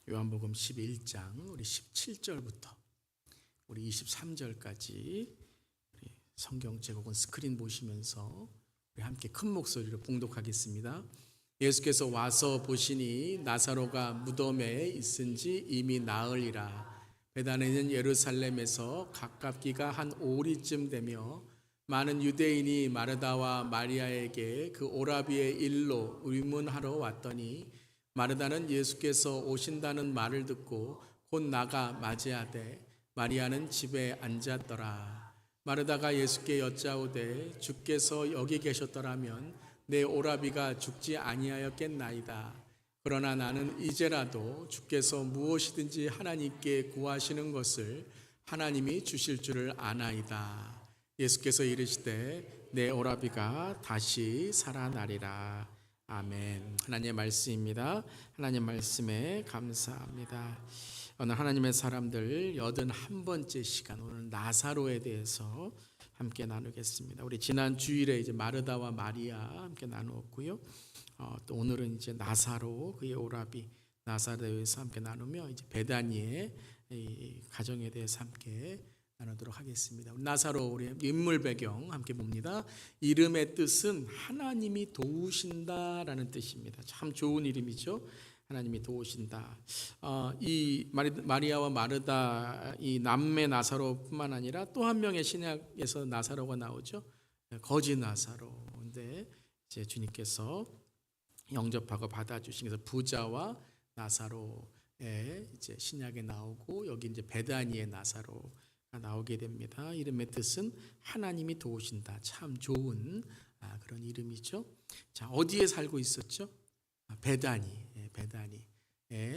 요한복음 11장 우리 17절부터 우리 23절까지 우리 성경 제목은 스크린 보시면서 우리 함께 큰 목소리로 봉독하겠습니다. 예수께서 와서 보시니 나사로가 무덤에 있은지 이미 나으리라. 베다니는 예루살렘에서 가깝기가 한 오리쯤 되며 많은 유대인이 마르다와 마리아에게 그 오라비의 일로 의문하러 왔더니 마르다는 예수께서 오신다는 말을 듣고 곧 나가 맞이하되 마리아는 집에 앉았더라. 마르다가 예수께 여짜오되 주께서 여기 계셨더라면 내 오라비가 죽지 아니하였겠나이다. 그러나 나는 이제라도 주께서 무엇이든지 하나님께 구하시는 것을 하나님이 주실 줄을 아나이다. 예수께서 이르시되 내 오라비가 다시 살아나리라. 아멘. 하나님의 말씀입니다. 하나님 말씀에 감사합니다. 오늘 하나님의 사람들 81번째 시간, 오늘 나사로에 대해서 함께 나누겠습니다. 우리 지난 주일에 이제 마르다와 마리아 함께 나누었고요. 또 오늘은 이제 나사로, 그의 오라비 나사로에 대해서 함께 나누며 이제 베다니의 이 가정에 대해서 함께 나누도록 하겠습니다. 나사로, 우리 인물 배경 함께 봅니다. 이름의 뜻은 하나님이 도우신다라는 뜻입니다. 참 좋은 이름이죠. 하나님이 도우신다. 이 마리아와 마르다, 이 남매 나사로뿐만 아니라 또 한 명의 신약에서 나사로가 나오죠. 거지 나사로. 근데 이제 주님께서 영접하고 받아주신 그래서 부자와 나사로의 이제 신약에 나오고 여기 이제 베다니의 나사로 나오게 됩니다. 이름의 뜻은 하나님이 도우신다. 참 좋은 그런 이름이죠. 자, 어디에 살고 있었죠? 베다니에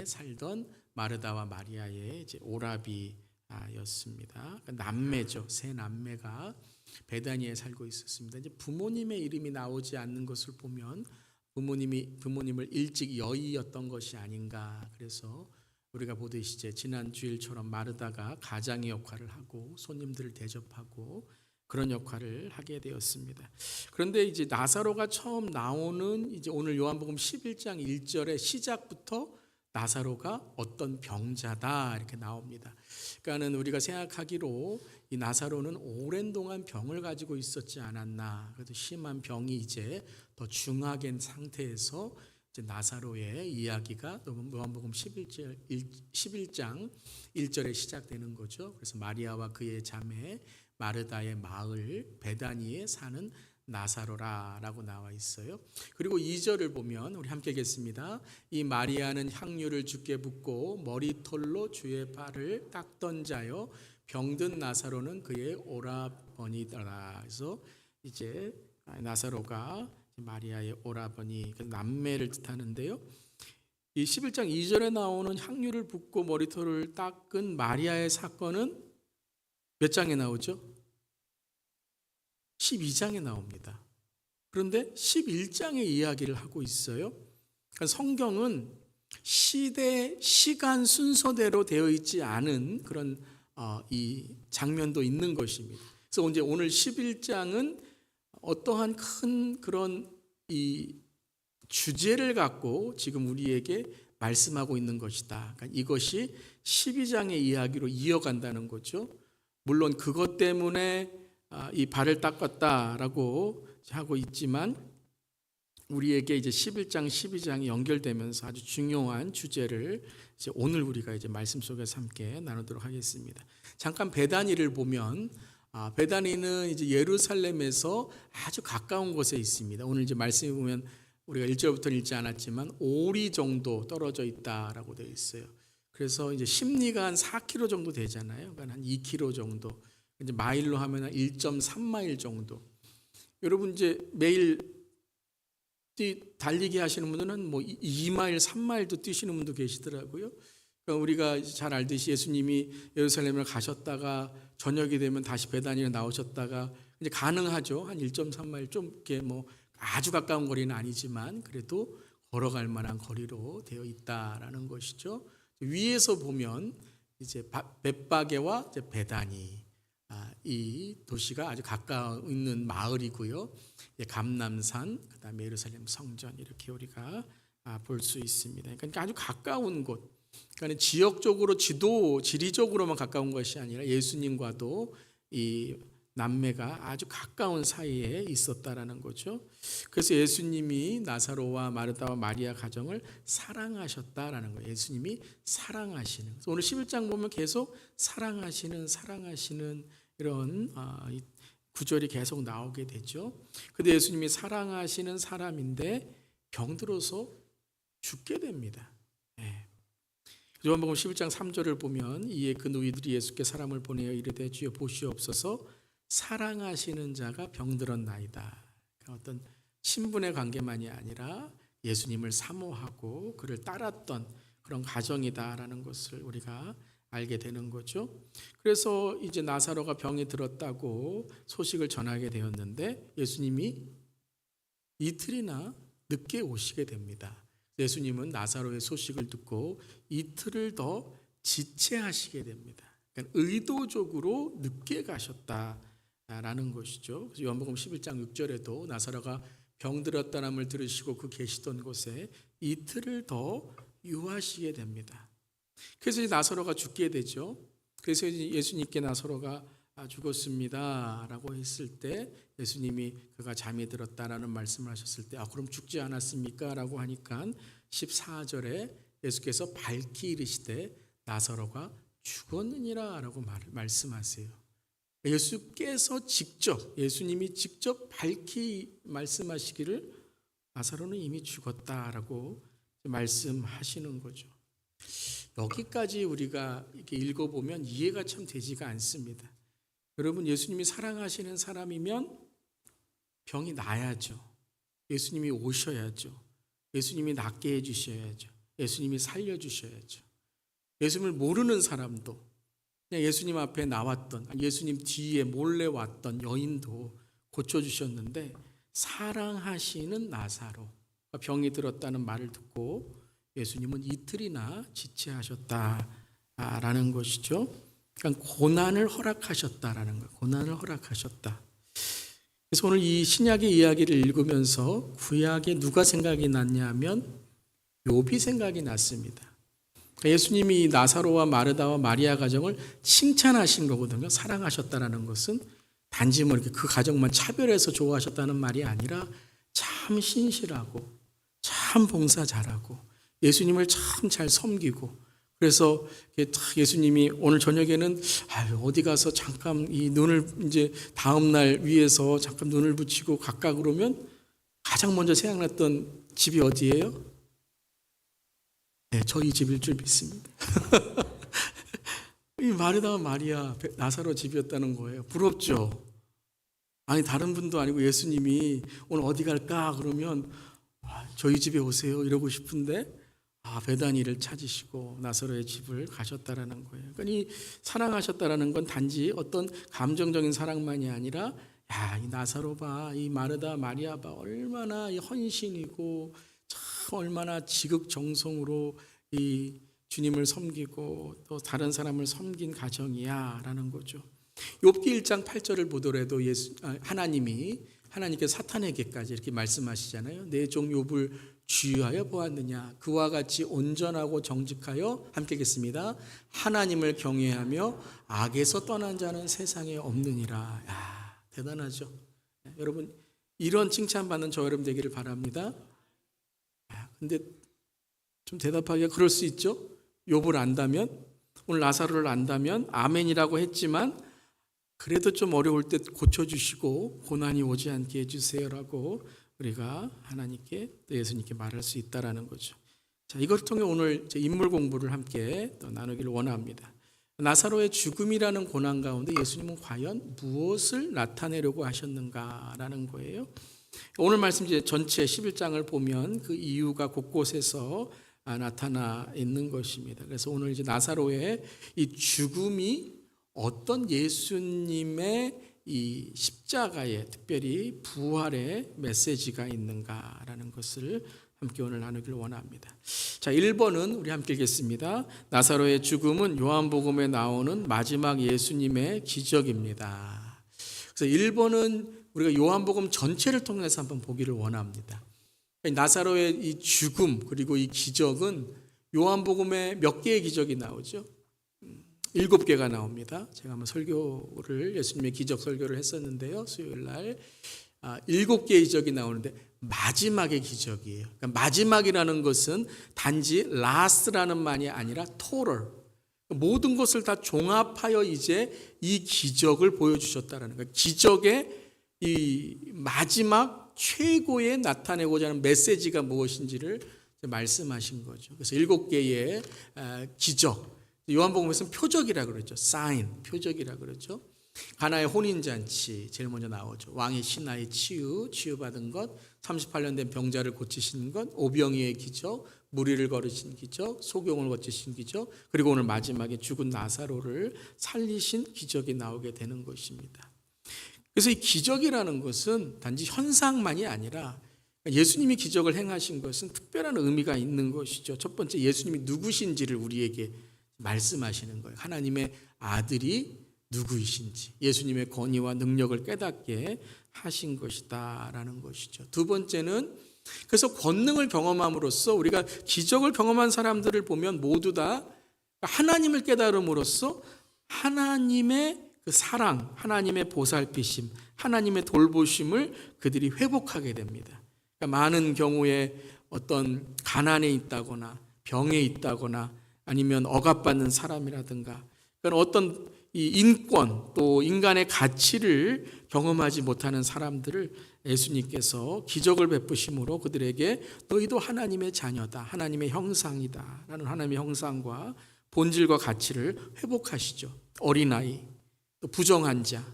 살던 마르다와 마리아의 이제 오라비였습니다. 남매죠. 세 남매가 베다니에 살고 있었습니다. 이제 부모님의 이름이 나오지 않는 것을 보면 부모님을 일찍 여의었던 것이 아닌가. 그래서 우리가 보듯이 이제 지난 주일처럼 마르다가 가장의 역할을 하고 손님들을 대접하고 그런 역할을 하게 되었습니다. 그런데 이제 나사로가 처음 나오는 이제 오늘 요한복음 11장 1절의 시작부터 나사로가 어떤 병자다 이렇게 나옵니다. 그러니까는 우리가 생각하기로 이 나사로는 오랜 동안 병을 가지고 있었지 않았나. 그래도 심한 병이 이제 더 중하게 상태에서 나사로의 이야기가 요한복음 11장 1절에 시작되는 거죠. 그래서 마리아와 그의 자매 마르다의 마을 베다니에 사는 나사로라라고 나와 있어요. 그리고 2절을 보면 우리 함께 읽겠습니다. 이 마리아는 향유를 주께 붓고 머리털로 주의 발을 닦던 자요 병든 나사로는 그의 오라버니더라. 그래서 이제 나사로가 마리아의 오라버니, 남매를 뜻하는데요. 이 11장 2절에 나오는 향유를 붓고 머리털을 닦은 마리아의 사건은 몇 장에 나오죠? 12장에 나옵니다. 그런데 11장의 이야기를 하고 있어요. 그러니까 성경은 시대, 시간 순서대로 되어 있지 않은 그런 이 장면도 있는 것입니다. 그래서 이제 오늘 11장은 어떠한 큰 그런 이 주제를 갖고 지금 우리에게 말씀하고 있는 것이다. 그러니까 이것이 12장의 이야기로 이어간다는 거죠. 물론 그것 때문에 이 발을 닦았다라고 하고 있지만 우리에게 이제 11장, 12장이 연결되면서 아주 중요한 주제를 이제 오늘 우리가 이제 말씀 속에서 함께 나누도록 하겠습니다. 잠깐 베다니를 보면 베다니는 이제 예루살렘에서 아주 가까운 곳에 있습니다. 오늘 이제 말씀에 보면 우리가 1절부터는 읽지 않았지만 오리 정도 떨어져 있다라고 되어 있어요. 그래서 이제 심리가 한 4km 정도 되잖아요. 그러니까 한 2km 정도. 이제 마일로 하면 한 1.3마일 정도. 여러분 이제 매일 달리기 하시는 분들은 뭐 2마일, 3마일도 뛰시는 분도 계시더라고요. 그러니까 우리가 잘 알듯이 예수님이 예루살렘을 가셨다가 저녁이 되면 다시 베다니에 나오셨다가 이제 가능하죠. 한 1.3마일 좀 이렇게 뭐 아주 가까운 거리는 아니지만 그래도 걸어갈 만한 거리로 되어 있다라는 것이죠. 위에서 보면 이제 벳바게와 이제 베다니 이 도시가 아주 가까워 있는 마을이고요. 감람산, 그다음에 예루살렘 성전 이렇게 우리가 볼 수 있습니다. 그러니까 아주 가까운 곳. 그러니까 지역적으로 지리적으로만 가까운 것이 아니라 예수님과도 이 남매가 아주 가까운 사이에 있었다라는 거죠. 그래서 예수님이 나사로와 마르다와 마리아 가정을 사랑하셨다라는 거예요. 예수님이 사랑하시는. 그래서 오늘 11장 보면 계속 사랑하시는 이런 구절이 계속 나오게 되죠. 근데 예수님이 사랑하시는 사람인데 병들어서 죽게 됩니다. 요한복음 11장 3절을 보면 이에 그 누이들이 예수께 사람을 보내어 이르되 주여 보시옵소서 사랑하시는 자가 병들었나이다. 그러니까 어떤 친분의 관계만이 아니라 예수님을 사모하고 그를 따랐던 그런 가정이다라는 것을 우리가 알게 되는 거죠. 그래서 이제 나사로가 병이 들었다고 소식을 전하게 되었는데 예수님이 이틀이나 늦게 오시게 됩니다. 예수님은 나사로의 소식을 듣고 이틀을 더 지체하시게 됩니다. 그러니까 의도적으로 늦게 가셨다라는 것이죠. 그래서 요한복음 11장 6절에도 나사로가 병들었다함을 들으시고 그 계시던 곳에 이틀을 더 유하시게 됩니다. 그래서 나사로가 죽게 되죠. 그래서 예수님께 나사로가 죽었습니다 라고 했을 때 예수님이 그가 잠이 들었다라는 말씀을 하셨을 때 그럼 죽지 않았습니까? 라고 하니까 14절에 예수께서 밝히 이르시되 나사로가 죽었느니라 라고 말씀하세요. 예수님이 직접 밝히 말씀하시기를 나사로는 이미 죽었다라고 말씀하시는 거죠. 여기까지 우리가 이렇게 읽어보면 이해가 참 되지가 않습니다. 여러분, 예수님이 사랑하시는 사람이면 병이 나야죠. 예수님이 오셔야죠. 예수님이 낫게 해주셔야죠. 예수님이 살려주셔야죠. 예수님을 모르는 사람도 그냥 예수님 앞에 나왔던, 예수님 뒤에 몰래 왔던 여인도 고쳐주셨는데 사랑하시는 나사로 병이 들었다는 말을 듣고 예수님은 이틀이나 지체하셨다라는 것이죠. 그러니까 고난을 허락하셨다라는 거예요. 고난을 허락하셨다. 그래서 오늘 이 신약의 이야기를 읽으면서 구약에 누가 생각이 났냐면 욥이 생각이 났습니다. 예수님이 나사로와 마르다와 마리아 가정을 칭찬하신 거거든요. 사랑하셨다라는 것은 단지 뭐 이렇게 그 가정만 차별해서 좋아하셨다는 말이 아니라 참 신실하고 참 봉사 잘하고 예수님을 참 잘 섬기고 그래서 예수님이 오늘 저녁에는 어디 가서 잠깐 이 눈을 이제 다음 날 위에서 잠깐 눈을 붙이고 갈까 그러면 가장 먼저 생각났던 집이 어디예요? 네, 저희 집일 줄 믿습니다. 이 마르다와 마리아 나사로 집이었다는 거예요. 부럽죠? 아니 다른 분도 아니고 예수님이 오늘 어디 갈까 그러면 저희 집에 오세요 이러고 싶은데 베다니를 찾으시고 나사로의 집을 가셨다라는 거예요. 그러니까 이 사랑하셨다라는 건 단지 어떤 감정적인 사랑만이 아니라 이 나사로 봐, 이 마르다 마리아 봐, 얼마나 헌신이고 참 얼마나 지극정성으로 이 주님을 섬기고 또 다른 사람을 섬긴 가정이야라는 거죠. 욥기 1장 8절을 보더라도 하나님께 사탄에게까지 이렇게 말씀하시잖아요. 내 종 욥을 주의하여 보았느냐 그와 같이 온전하고 정직하여 함께 읽겠습니다. 하나님을 경외하며 악에서 떠난 자는 세상에 없느니라. 대단하죠. 여러분 이런 칭찬받는 저 여러분 되기를 바랍니다. 근데 좀 대답하기가 그럴 수 있죠. 욥을 안다면 오늘 나사로를 안다면 아멘이라고 했지만 그래도 좀 어려울 때 고쳐주시고 고난이 오지 않게 해주세요라고 우리가 하나님께 또 예수님께 말할 수 있다라는 거죠. 자, 이것을 통해 오늘 인물 공부를 함께 또 나누기를 원합니다. 나사로의 죽음이라는 고난 가운데 예수님은 과연 무엇을 나타내려고 하셨는가라는 거예요. 오늘 말씀 이제 전체 11장을 보면 그 이유가 곳곳에서 나타나 있는 것입니다. 그래서 오늘 이제 나사로의 이 죽음이 어떤 예수님의 이 십자가에 특별히 부활의 메시지가 있는가라는 것을 함께 오늘 나누기를 원합니다. 자, 1번은 우리 함께 읽겠습니다. 나사로의 죽음은 요한복음에 나오는 마지막 예수님의 기적입니다. 그래서 1번은 우리가 요한복음 전체를 통해서 한번 보기를 원합니다. 나사로의 이 죽음 그리고 이 기적은 요한복음에 몇 개의 기적이 나오죠? 7개가 나옵니다. 제가 한번 설교를 예수님의 기적 설교를 했었는데요. 수요일 날 7개의 기적이 나오는데 마지막의 기적이에요. 그러니까 마지막이라는 것은 단지 last라는 말이 아니라 total, 모든 것을 다 종합하여 이제 이 기적을 보여주셨다라는 거예요. 기적의 이 마지막 최고에 나타내고자 하는 메시지가 무엇인지를 말씀하신 거죠. 그래서 7개의 기적, 요한복음에서는 표적이라 그러죠. 사인, 표적이라 그러죠. 가나의 혼인잔치 제일 먼저 나오죠. 왕의 신하의 치유받은 것, 38년 된 병자를 고치신 것, 오병이의 기적, 무리를 걸으신 기적, 소경을 거치신 기적, 그리고 오늘 마지막에 죽은 나사로를 살리신 기적이 나오게 되는 것입니다. 그래서 이 기적이라는 것은 단지 현상만이 아니라 예수님이 기적을 행하신 것은 특별한 의미가 있는 것이죠. 첫 번째, 예수님이 누구신지를 우리에게 말씀하시는 거예요. 하나님의 아들이 누구이신지, 예수님의 권위와 능력을 깨닫게 하신 것이다라는 것이죠. 두 번째는, 그래서 권능을 경험함으로써 우리가 기적을 경험한 사람들을 보면 모두 다 하나님을 깨달음으로써 하나님의 그 사랑, 하나님의 보살피심, 하나님의 돌보심을 그들이 회복하게 됩니다. 그러니까 많은 경우에 어떤 가난에 있다거나 병에 있다거나 아니면 억압받는 사람이라든가, 그런 어떤 이 인권 또 인간의 가치를 경험하지 못하는 사람들을 예수님께서 기적을 베푸심으로 그들에게 너희도 하나님의 자녀다, 하나님의 형상이다 라는 하나님의 형상과 본질과 가치를 회복하시죠. 어린아이, 또 부정한 자,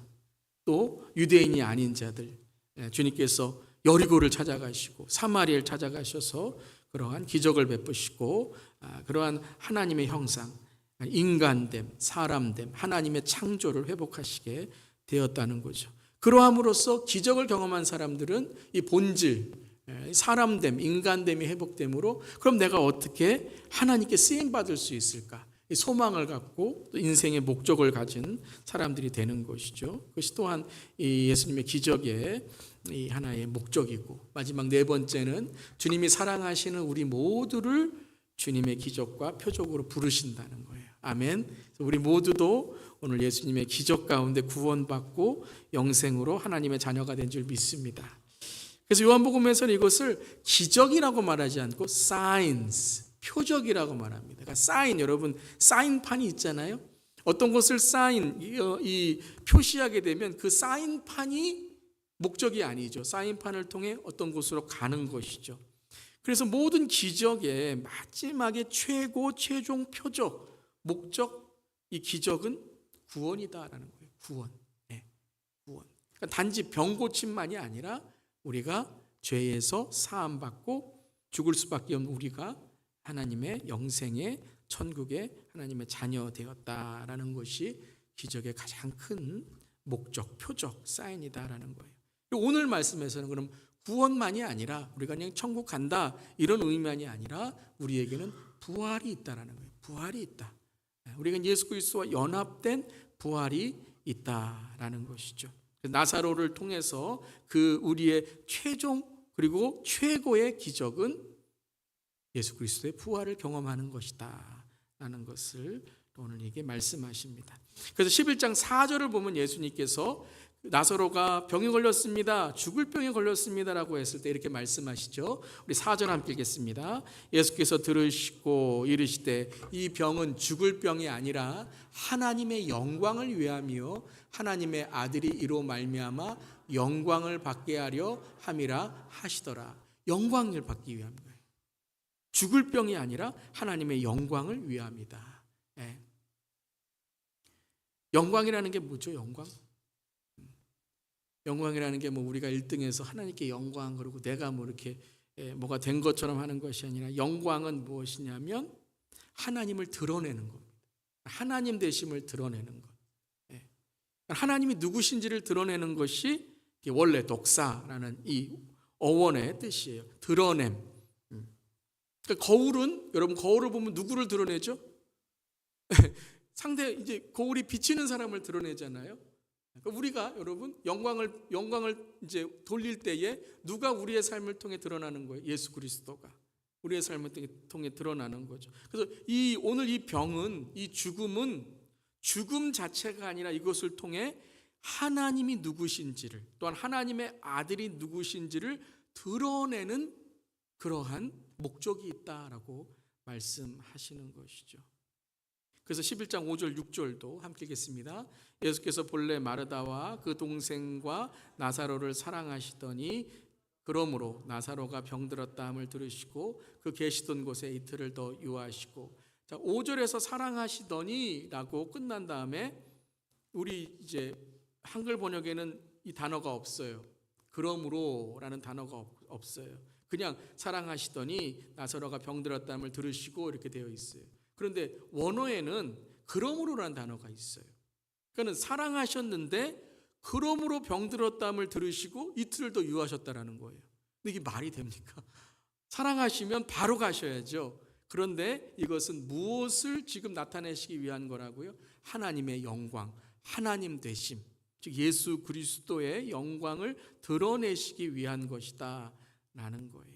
또 유대인이 아닌 자들, 주님께서 여리고를 찾아가시고 사마리아를 찾아가셔서 그러한 기적을 베푸시고 그러한 하나님의 형상, 인간됨, 사람됨, 하나님의 창조를 회복하시게 되었다는 거죠. 그러함으로써 기적을 경험한 사람들은 이 본질, 사람됨, 인간됨이 회복됨으로 그럼 내가 어떻게 하나님께 쓰임받을 수 있을까? 이 소망을 갖고 또 인생의 목적을 가진 사람들이 되는 것이죠. 그것이 또한 이 예수님의 기적의 이 하나의 목적이고, 마지막 네 번째는 주님이 사랑하시는 우리 모두를 주님의 기적과 표적으로 부르신다는 거예요. 아멘. 우리 모두도 오늘 예수님의 기적 가운데 구원받고 영생으로 하나님의 자녀가 된 줄 믿습니다. 그래서 요한복음에서는 이것을 기적이라고 말하지 않고 signs, 표적이라고 말합니다. 그러니까 사인, 여러분 사인판이 있잖아요. 어떤 것을 이 표시하게 되면 그 사인판이 목적이 아니죠. 사인판을 통해 어떤 곳으로 가는 것이죠. 그래서 모든 기적의 마지막에 최종 표적, 목적, 이 기적은 구원이다라는 거예요. 구원. 구원. 그러니까 단지 병 고침만이 아니라 우리가 죄에서 사함받고 죽을 수밖에 없는 우리가 하나님의 영생의 천국의 하나님의 자녀 되었다라는 것이 기적의 가장 큰 목적, 표적, 사인이다라는 거예요. 오늘 말씀에서는 그럼 구원만이 아니라 우리가 그냥 천국 간다 이런 의미만이 아니라 우리에게는 부활이 있다라는 거예요. 부활이 있다. 우리가 예수 그리스도와 연합된 부활이 있다라는 것이죠. 나사로를 통해서 그 우리의 최종 그리고 최고의 기적은 예수 그리스도의 부활을 경험하는 것이다 라는 것을 오늘 이게 말씀하십니다. 그래서 11장 4절을 보면 예수님께서 나사로가 병에 걸렸습니다, 죽을 병에 걸렸습니다라고 했을 때 이렇게 말씀하시죠. 우리 4절 함께 읽겠습니다. 예수께서 들으시고 이르시되 이 병은 죽을 병이 아니라 하나님의 영광을 위함이요 하나님의 아들이 이로 말미암아 영광을 받게 하려 함이라 하시더라. 영광을 받기 위함 거예요. 죽을 병이 아니라 하나님의 영광을 위함이다. 영광이라는 게 뭐죠? 영광이라는 게 뭐 우리가 1등해서 하나님께 영광 그러고 내가 뭐 이렇게 뭐가 된 것처럼 하는 것이 아니라 영광은 무엇이냐면 하나님을 드러내는 겁니다. 하나님 되심을 드러내는 것. 하나님이 누구신지를 드러내는 것이 원래 독사라는 이 어원의 뜻이에요. 드러냄. 그러니까 거울은 여러분 거울을 보면 누구를 드러내죠? 상대 이제 거울이 비치는 사람을 드러내잖아요. 그러니까 우리가 여러분 영광을 이제 돌릴 때에 누가 우리의 삶을 통해 드러나는 거예요? 예수 그리스도가. 우리의 삶을 통해 드러나는 거죠. 그래서 오늘 이 병은, 이 죽음은 죽음 자체가 아니라 이것을 통해 하나님이 누구신지를, 또한 하나님의 아들이 누구신지를 드러내는 그러한 목적이 있다라고 말씀하시는 것이죠. 그래서 11장 5절 6절도 함께 읽겠습니다. 예수께서 본래 마르다와 그 동생과 나사로를 사랑하시더니 그러므로 나사로가 병들었다 함을 들으시고 그 계시던 곳에 이틀을 더 유하시고. 자, 5절에서 사랑하시더니 라고 끝난 다음에 우리 이제 한글 번역에는 이 단어가 없어요. 그러므로 라는 단어가 없어요. 그냥 사랑하시더니 나사로가 병들었다 함을 들으시고 이렇게 되어 있어요. 그런데 원어에는 그러므로라는 단어가 있어요. 그러니까 사랑하셨는데 그러므로 병들었다함을 들으시고 이틀을 더 유하셨다라는 거예요. 근데 이게 말이 됩니까? 사랑하시면 바로 가셔야죠. 그런데 이것은 무엇을 지금 나타내시기 위한 거라고요? 하나님의 영광, 하나님 되심, 즉 예수 그리스도의 영광을 드러내시기 위한 것이다 라는 거예요.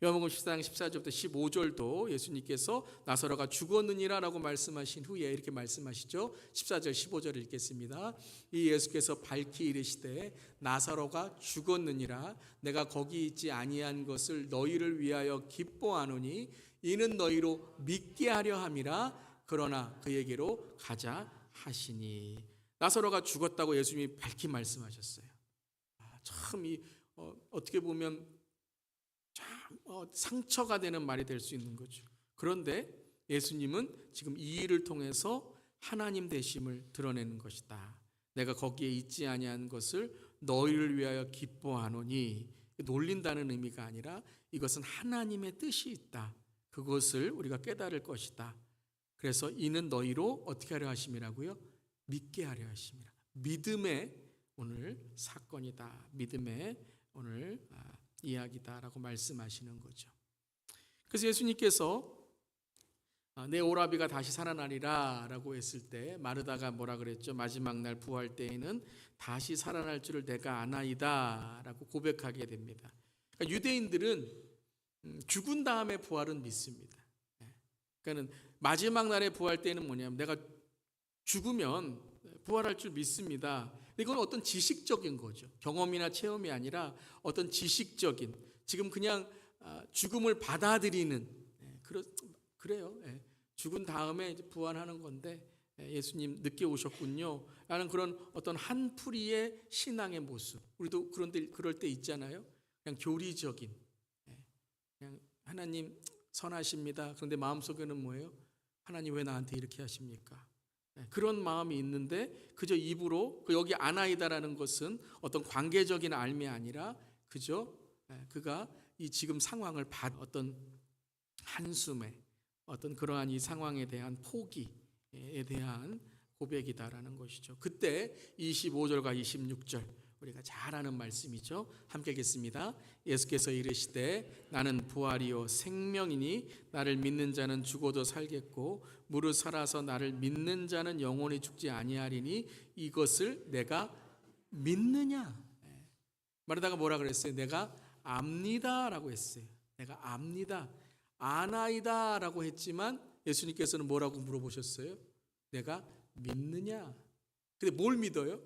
요한복음 14장 14절부터 15절도 예수님께서 나사로가 죽었느니라 라고 말씀하신 후에 이렇게 말씀하시죠. 14절 15절을 읽겠습니다. 이 예수께서 밝히 이르시되 나사로가 죽었느니라 내가 거기 있지 아니한 것을 너희를 위하여 기뻐하노니 이는 너희로 믿게 하려 함이라. 그러나 그에게로 가자 하시니. 나사로가 죽었다고 예수님이 밝히 말씀하셨어요. 참 어떻게 보면 참 상처가 되는 말이 될 수 있는 거죠. 그런데 예수님은 지금 이 일을 통해서 하나님 되심을 드러내는 것이다. 내가 거기에 있지 아니한 것을 너희를 위하여 기뻐하노니, 놀린다는 의미가 아니라 이것은 하나님의 뜻이 있다. 그것을 우리가 깨달을 것이다. 그래서 이는 너희로 어떻게 하려 하심이라고요? 믿게 하려 하심이라. 믿음의 오늘 사건이다. 믿음의 오늘 이야기다라고 말씀하시는 거죠. 그래서 예수님께서 내 오라비가 다시 살아나리라 라고 했을 때 마르다가 뭐라 그랬죠? 마지막 날 부활 때에는 다시 살아날 줄을 내가 아나이다 라고 고백하게 됩니다. 그러니까 유대인들은 죽은 다음에 부활은 믿습니다. 그러니까 마지막 날의 부활 때는 뭐냐면 내가 죽으면 부활할 줄 믿습니다. 이건 어떤 지식적인 거죠. 경험이나 체험이 아니라 어떤 지식적인, 지금 그냥 죽음을 받아들이는, 그래요. 죽은 다음에 이제 부활하는 건데 예수님 늦게 오셨군요 라는 그런 어떤 한풀이의 신앙의 모습. 우리도 그럴 때 있잖아요. 그냥 교리적인, 그냥 하나님 선하십니다. 그런데 마음속에는 뭐예요? 하나님 왜 나한테 이렇게 하십니까? 그런 마음이 있는데 그저 입으로 여기 아나이다라는 것은 어떤 관계적인 알미 아니라 그저 그가 이 지금 상황을 어떤 한숨에 어떤 그러한 이 상황에 대한 포기에 대한 고백이다라는 것이죠. 그때 25절과 26절 우리가 잘 아는 말씀이죠. 함께 읽겠습니다. 예수께서 이르시되 나는 부활이요 생명이니 나를 믿는 자는 죽어도 살겠고 무릇 살아서 나를 믿는 자는 영원히 죽지 아니하리니 이것을 내가 믿느냐. 마르다가 뭐라 그랬어요? 내가 압니다라고 했어요. 내가 압니다. 아나이다라고 했지만 예수님께서는 뭐라고 물어보셨어요? 내가 믿느냐? 근데 뭘 믿어요?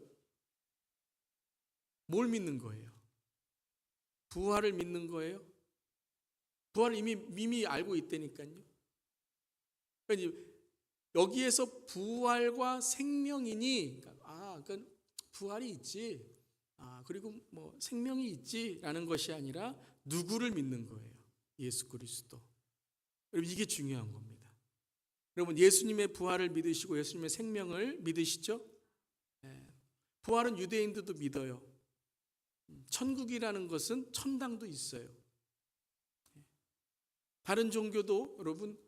뭘 믿는 거예요? 부활을 믿는 거예요? 부활을 이미 알고 있다니까요. 그러니까 여기에서 부활과 생명이니, 그러니까 부활이 있지, 그리고 뭐 생명이 있지라는 것이 아니라 누구를 믿는 거예요? 예수 그리스도. 여러분 이게 중요한 겁니다. 여러분 예수님의 부활을 믿으시고 예수님의 생명을 믿으시죠? 부활은 유대인들도 믿어요. 천국이라는 것은 천당도 있어요. 다른 종교도 여러분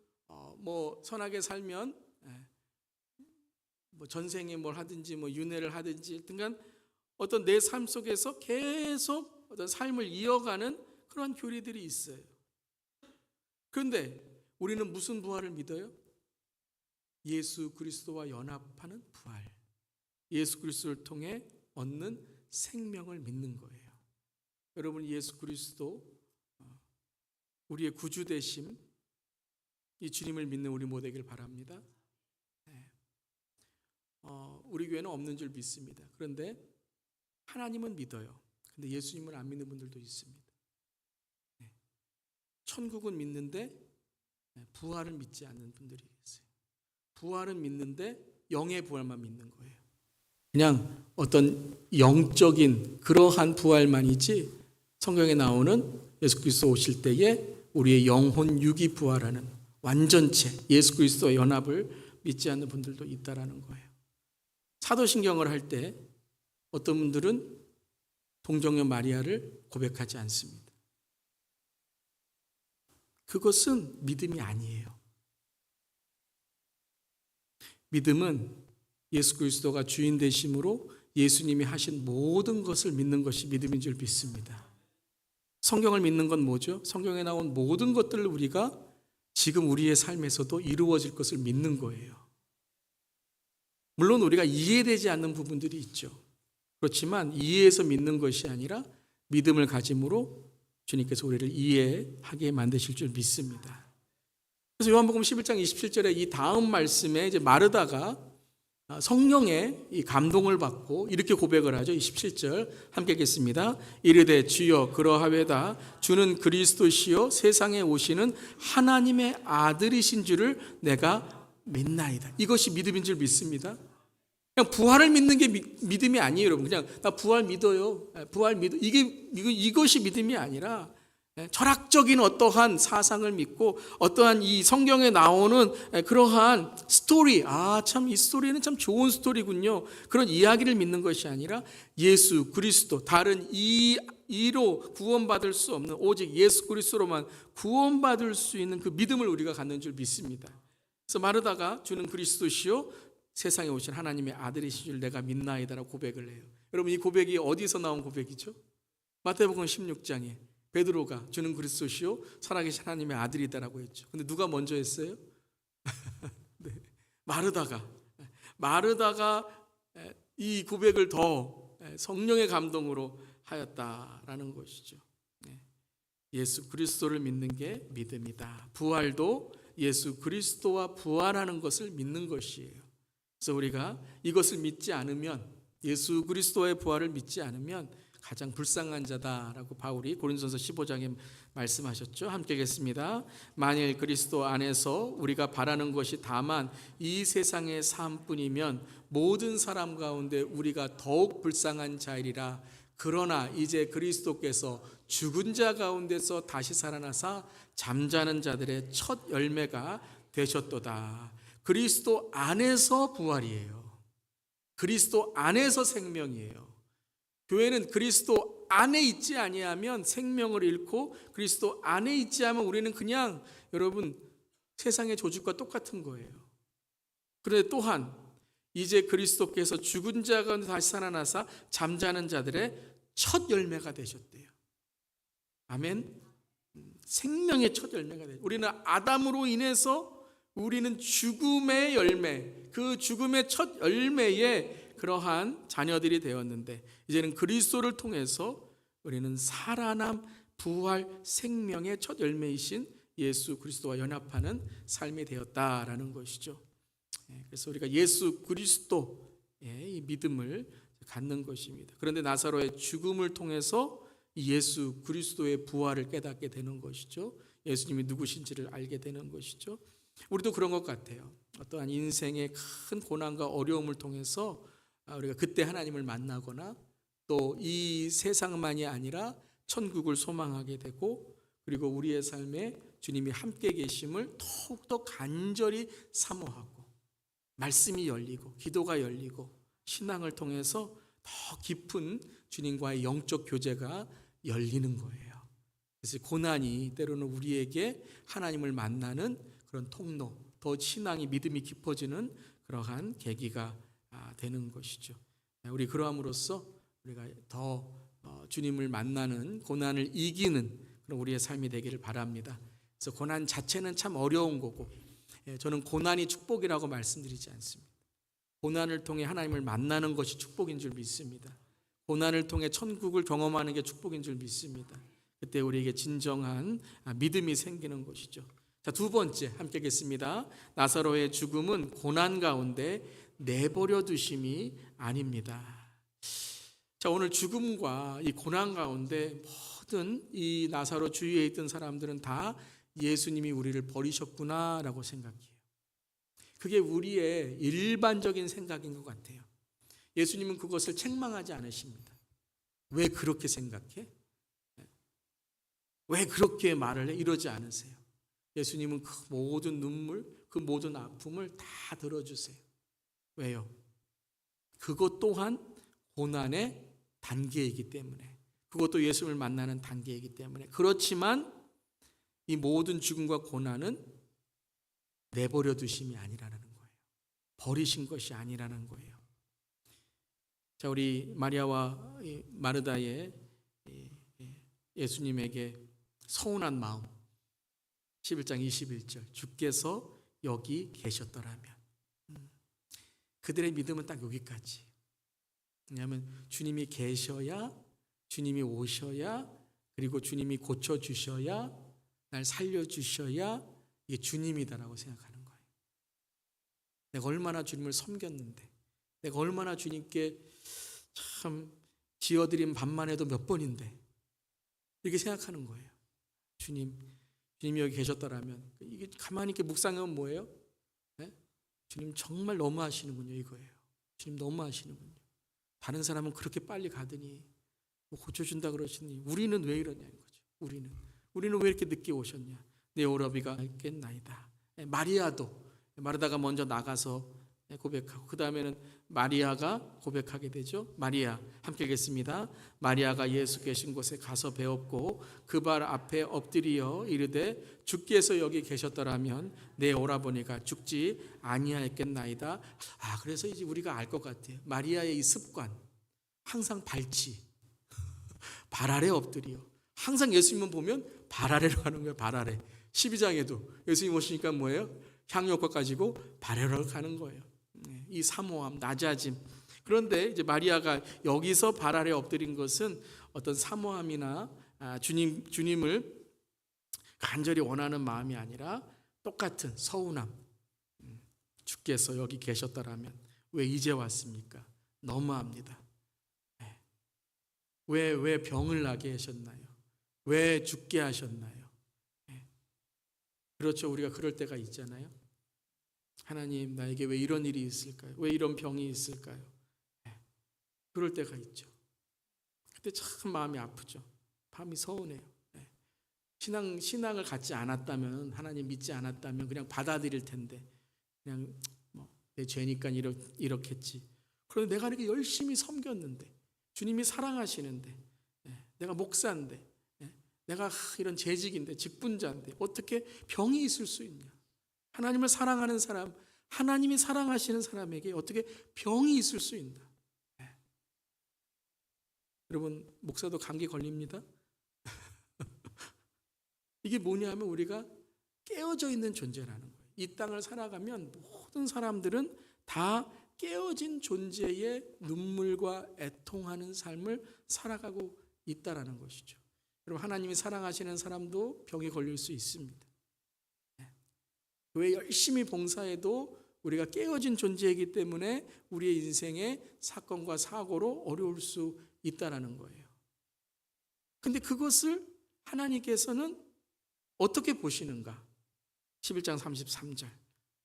뭐 선하게 살면 뭐 전생에 뭘 하든지 뭐 윤회를 하든지 등간 어떤 내 삶 속에서 계속 어떤 삶을 이어가는 그런 교리들이 있어요. 그런데 우리는 무슨 부활을 믿어요? 예수 그리스도와 연합하는 부활. 예수 그리스도를 통해 얻는 생명을 믿는 거예요. 여러분 예수 그리스도 우리의 구주 되심, 이 주님을 믿는 우리 모두 되길 바랍니다. 우리 교회는 없는 줄 믿습니다. 그런데 하나님은 믿어요. 근데 예수님을 안 믿는 분들도 있습니다. 천국은 믿는데 부활을 믿지 않는 분들이 있어요. 부활은 믿는데 영의 부활만 믿는 거예요. 그냥 어떤 영적인 그러한 부활만이지 성경에 나오는 예수 그리스도 오실 때에 우리의 영혼 육이 부활하는 완전체 예수 그리스도의 연합을 믿지 않는 분들도 있다라는 거예요. 사도신경을 할 때 어떤 분들은 동정녀 마리아를 고백하지 않습니다. 그것은 믿음이 아니에요. 믿음은 예수 그리스도가 주인 되심으로 예수님이 하신 모든 것을 믿는 것이 믿음인 줄 믿습니다. 성경을 믿는 건 뭐죠? 성경에 나온 모든 것들을 우리가 지금 우리의 삶에서도 이루어질 것을 믿는 거예요. 물론 우리가 이해되지 않는 부분들이 있죠. 그렇지만 이해해서 믿는 것이 아니라 믿음을 가짐으로 주님께서 우리를 이해하게 만드실 줄 믿습니다. 그래서 요한복음 11장 27절에 이 다음 말씀에 이제 마르다가 성령의 이 감동을 받고 이렇게 고백을 하죠. 27절 함께 읽겠습니다. 이르되 주여 그러하외다 주는 그리스도시요 세상에 오시는 하나님의 아들이신 줄을 내가 믿나이다. 이것이 믿음인 줄 믿습니다. 그냥 부활을 믿는 게 믿음이 아니에요, 여러분. 그냥 나 부활 믿어요. 부활 믿어. 이것이 믿음이 아니라 철학적인 어떠한 사상을 믿고 어떠한 이 성경에 나오는 그러한 스토리, 참 이 스토리는 참 좋은 스토리군요. 그런 이야기를 믿는 것이 아니라 예수 그리스도, 다른 이로 구원받을 수 없는 오직 예수 그리스도로만 구원받을 수 있는 그 믿음을 우리가 갖는 줄 믿습니다. 그래서 마르다가 주는 그리스도시요 세상에 오신 하나님의 아들이신 줄 내가 믿나이다라고 고백을 해요. 여러분 이 고백이 어디서 나온 고백이죠? 마태복음 16장에 베드로가 주는 그리스도시요 살아계신 하나님의 아들이다라고 했죠. 근데 누가 먼저 했어요? 네. 마르다가 이 고백을 더 성령의 감동으로 하였다라는 것이죠. 예수 그리스도를 믿는 게 믿음이다. 부활도 예수 그리스도와 부활하는 것을 믿는 것이에요. 그래서 우리가 이것을 믿지 않으면, 예수 그리스도의 부활을 믿지 않으면 가장 불쌍한 자다라고 바울이 고린도전서 15장에 말씀하셨죠. 함께 읽겠습니다. 만일 그리스도 안에서 우리가 바라는 것이 다만 이 세상의 삶뿐이면 모든 사람 가운데 우리가 더욱 불쌍한 자이리라. 그러나 이제 그리스도께서 죽은 자 가운데서 다시 살아나사 잠자는 자들의 첫 열매가 되셨도다. 그리스도 안에서 부활이에요. 그리스도 안에서 생명이에요. 교회는 그리스도 안에 있지 아니하면 생명을 잃고 그리스도 안에 있지 않으면 우리는 그냥 여러분 세상의 조직과 똑같은 거예요. 그런데 또한 이제 그리스도께서 죽은 자 가운데 다시 살아나사 잠자는 자들의 첫 열매가 되셨대요. 아멘. 생명의 첫 열매가 되죠. 우리는 아담으로 인해서 우리는 죽음의 열매, 그 죽음의 첫 열매의 그러한 자녀들이 되었는데 이제는 그리스도를 통해서 우리는 살아남 부활 생명의 첫 열매이신 예수 그리스도와 연합하는 삶이 되었다라는 것이죠. 그래서 우리가 예수 그리스도의 이 믿음을 갖는 것입니다. 그런데 나사로의 죽음을 통해서 예수 그리스도의 부활을 깨닫게 되는 것이죠. 예수님이 누구신지를 알게 되는 것이죠. 우리도 그런 것 같아요. 어떠한 인생의 큰 고난과 어려움을 통해서 우리가 그때 하나님을 만나거나 또 이 세상만이 아니라 천국을 소망하게 되고 그리고 우리의 삶에 주님이 함께 계심을 더욱더 간절히 사모하고 말씀이 열리고 기도가 열리고 신앙을 통해서 더 깊은 주님과의 영적 교제가 열리는 거예요. 그래서 고난이 때로는 우리에게 하나님을 만나는 그런 통로, 더 신앙이 믿음이 깊어지는 그러한 계기가 되는 것이죠. 우리 그러함으로써 우리가 더 주님을 만나는 고난을 이기는 그런 우리의 삶이 되기를 바랍니다. 그래서 고난 자체는 참 어려운 거고 저는 고난이 축복이라고 말씀드리지 않습니다. 고난을 통해 하나님을 만나는 것이 축복인 줄 믿습니다. 고난을 통해 천국을 경험하는 게 축복인 줄 믿습니다. 그때 우리에게 진정한 믿음이 생기는 것이죠. 자, 두 번째 함께 읽겠습니다. 나사로의 죽음은 고난 가운데 내버려 두심이 아닙니다. 자, 오늘 죽음과 이 고난 가운데 모든 이 나사로 주위에 있던 사람들은 다 예수님이 우리를 버리셨구나라고 생각해요. 그게 우리의 일반적인 생각인 것 같아요. 예수님은 그것을 책망하지 않으십니다. 왜 그렇게 생각해? 왜 그렇게 말을 해? 이러지 않으세요. 예수님은 그 모든 눈물, 그 모든 아픔을 다 들어주세요. 왜요? 그것 또한 고난의 단계이기 때문에, 그것도 예수님을 만나는 단계이기 때문에. 그렇지만 이 모든 죽음과 고난은 내버려 두심이 아니라는 거예요. 버리신 것이 아니라는 거예요. 자, 우리 마리아와 마르다의 예수님에게 서운한 마음, 11장 21절, 주께서 여기 계셨더라면. 그들의 믿음은 딱 여기까지. 왜냐하면 주님이 계셔야, 주님이 오셔야, 그리고 주님이 고쳐주셔야, 날 살려주셔야 이게 주님이다라고 생각하는 거예요. 내가 얼마나 주님을 섬겼는데, 내가 얼마나 주님께 참 지어드린 밥만 해도 몇 번인데, 이렇게 생각하는 거예요. 주님이 여기 계셨더라면. 이게 가만히 이렇게 묵상하면 뭐예요? 네? 주님 정말 너무하시는군요, 이거예요. 주님 너무하시는군요. 다른 사람은 그렇게 빨리 가더니 뭐 고쳐준다 그러시니 우리는 왜 이러냐는 거죠. 우리는 왜 이렇게 늦게 오셨냐. 내 오라비가 있겠나이다. 마르다가 먼저 나가서 고백하고, 그 다음에는 마리아가 고백하게 되죠. 마리아, 함께 읽겠습니다. 마리아가 예수 계신 곳에 가서 배웠고 그 발 앞에 엎드리어 이르되 주께서 여기 계셨더라면 내 오라버니가 죽지 아니하였겠나이다. 그래서 이제 우리가 알 것 같아요. 마리아의 이 습관, 항상 발치, 발 아래 엎드려. 항상 예수님은 보면 발 아래로 가는 거예요. 발 아래. 12장에도 예수님 오시니까 뭐예요? 향유효과 가지고 발 아래로 가는 거예요. 이 사모함, 낮아짐. 그런데 이제 마리아가 여기서 발 아래 엎드린 것은 어떤 사모함이나 주님을 간절히 원하는 마음이 아니라 똑같은 서운함. 주께서 여기 계셨더라면 왜 이제 왔습니까? 너무합니다. 왜 병을 나게 하셨나요? 왜 죽게 하셨나요? 그렇죠. 우리가 그럴 때가 있잖아요. 하나님, 나에게 왜 이런 일이 있을까요? 왜 이런 병이 있을까요? 그럴 때가 있죠. 그때 참 마음이 아프죠. 마음이 서운해요. 신앙을 갖지 않았다면, 하나님 믿지 않았다면 그냥 받아들일 텐데, 그냥 내 죄니까 이렇겠지. 그런데 내가 이렇게 열심히 섬겼는데, 주님이 사랑하시는데, 내가 목사인데, 내가 이런 재직인데, 직분자인데 어떻게 병이 있을 수 있냐? 하나님을 사랑하는 사람, 하나님이 사랑하시는 사람에게 어떻게 병이 있을 수 있나? 여러분, 목사도 감기 걸립니다. 이게 뭐냐면 우리가 깨어져 있는 존재라는 거예요. 이 땅을 살아가면 모든 사람들은 다 깨어진 존재의 눈물과 애통하는 삶을 살아가고 있다라는 것이죠. 여러분, 하나님이 사랑하시는 사람도 병에 걸릴 수 있습니다. 왜 열심히 봉사해도 우리가 깨어진 존재이기 때문에 우리의 인생의 사건과 사고로 어려울 수 있다는 거예요. 근데 그것을 하나님께서는 어떻게 보시는가? 11장 33절